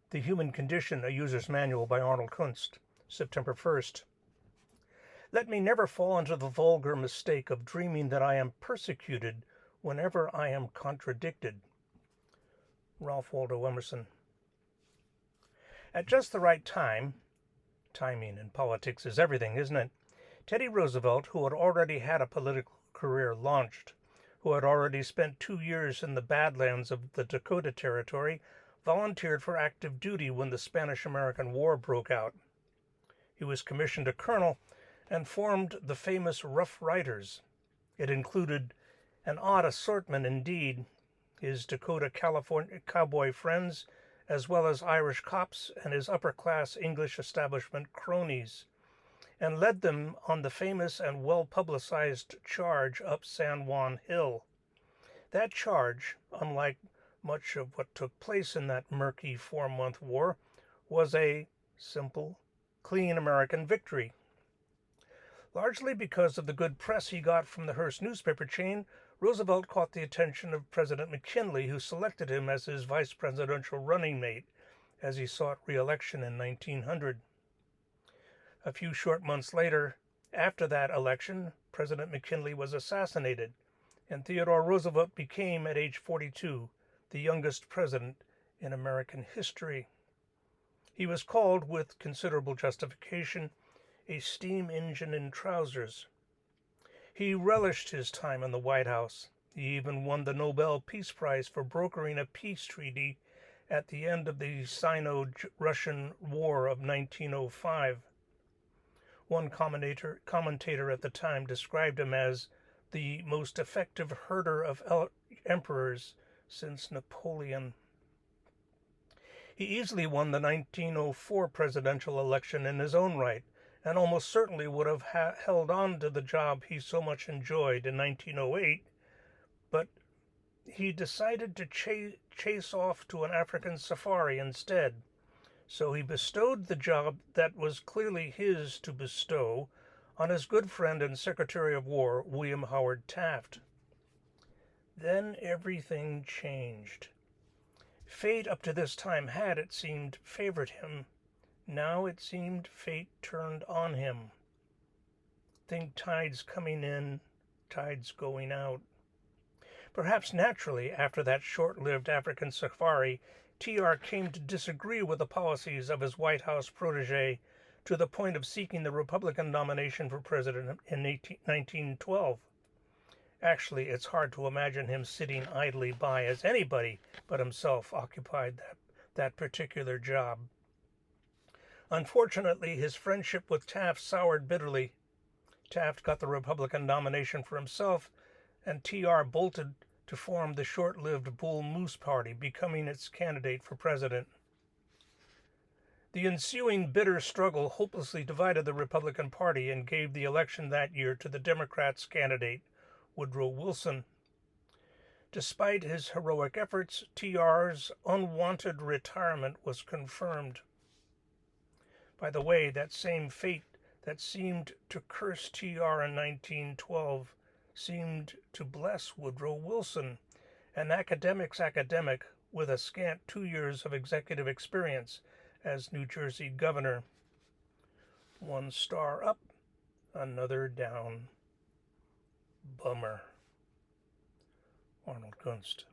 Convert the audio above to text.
The Human Condition, a User's Manual by Arnold Kunst, September 1st. Let me never fall into the vulgar mistake of dreaming that I am persecuted whenever I am contradicted. Waldo Emerson. At just the right time, timing in politics is everything, isn't it? Teddy Roosevelt, who had already had a political career launched, who had already spent 2 years in the Badlands of the Dakota Territory, volunteered for active duty when the Spanish-American War broke out. He was commissioned a colonel and formed the famous Rough Riders. It included an odd assortment indeed, his Dakota California cowboy friends, as well as Irish cops and his upper-class English establishment cronies, and led them on the famous and well-publicized charge up San Juan Hill. That charge, unlike much of what took place in that murky 4-month war, was a simple, clean American victory. Largely because of the good press he got from the Hearst newspaper chain, Roosevelt caught the attention of President McKinley, who selected him as his vice presidential running mate as he sought re-election in 1900. A few short months later, after that election, President McKinley was assassinated, and Theodore Roosevelt became, at age 42, the youngest president in American history. He was called, with considerable justification, a steam engine in trousers. He relished his time in the White House. He even won the Nobel Peace Prize for brokering a peace treaty at the end of the Sino-Russian War of 1905. One commentator at the time described him as the most effective herder of emperors since Napoleon. He easily won the 1904 presidential election in his own right, and almost certainly would have held on to the job he so much enjoyed in 1908, but he decided to chase off to an African safari instead. So he bestowed the job that was clearly his to bestow on his good friend and Secretary of War, William Howard Taft. Then everything changed. Fate up to this time had, it seemed, favored him. Now it seemed fate turned on him. Think tides coming in, tides going out. Perhaps naturally, after that short-lived African safari, T.R. came to disagree with the policies of his White House protege to the point of seeking the Republican nomination for president in 1912. Actually, it's hard to imagine him sitting idly by as anybody but himself occupied that particular job. Unfortunately, his friendship with Taft soured bitterly. Taft got the Republican nomination for himself, and T.R. bolted to form the short-lived Bull Moose Party, becoming its candidate for president. The ensuing bitter struggle hopelessly divided the Republican Party and gave the election that year to the Democrats' candidate, Woodrow Wilson. Despite his heroic efforts, T.R.'s unwanted retirement was confirmed. By the way, that same fate that seemed to curse T.R. in 1912 seemed to bless Woodrow Wilson, an academic's academic with a scant 2 years of executive experience as New Jersey governor. One star up, another down. Bummer. Arnold Kunst.